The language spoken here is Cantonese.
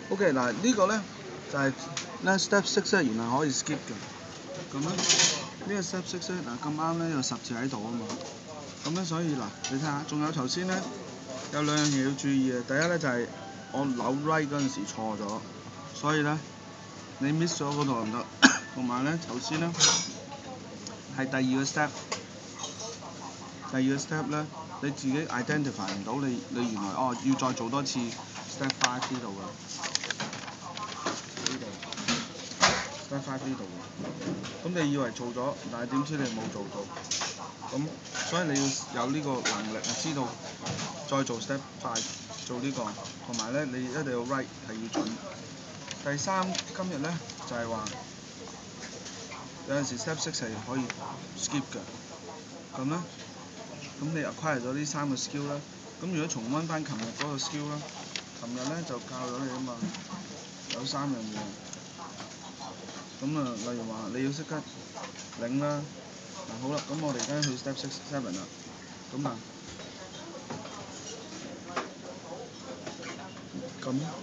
OK 嗱，呢個咧就係咧 step 6咧，原來可以 skip 嘅。咁咧呢個 step 6咧嗱咁啱咧有10字喺度啊嘛。咁咧所以嗱，你睇下，仲有頭先咧有兩樣嘢要注意嘅。第一咧就係我扭 right 嗰陣時錯咗，所以咧你 miss 咗嗰度唔得。同埋咧頭先咧係第二個 step。第二個 step 咧，你自己 identify 唔到你原來要再做多次 step 5呢度嘅，呢度 step 5呢度嘅。咁你以為做咗，但係點知你冇做到。咁所以你要有呢個能力知道再做 step 5，做呢個，同埋咧你一定要 right 係要準。第三今日咧就係話有陣時 step 6係可以 skip 嘅，咁咧。咁你 acquire 咗呢3個 skill 啦，咁如果重溫翻琴日嗰個 skill 啦，琴日咧就教咗你啊嘛，有3樣嘢。咁啊，例如話你要識得領啦，嗱好啦，咁我哋而家去 step 7啦，咁啊，咁。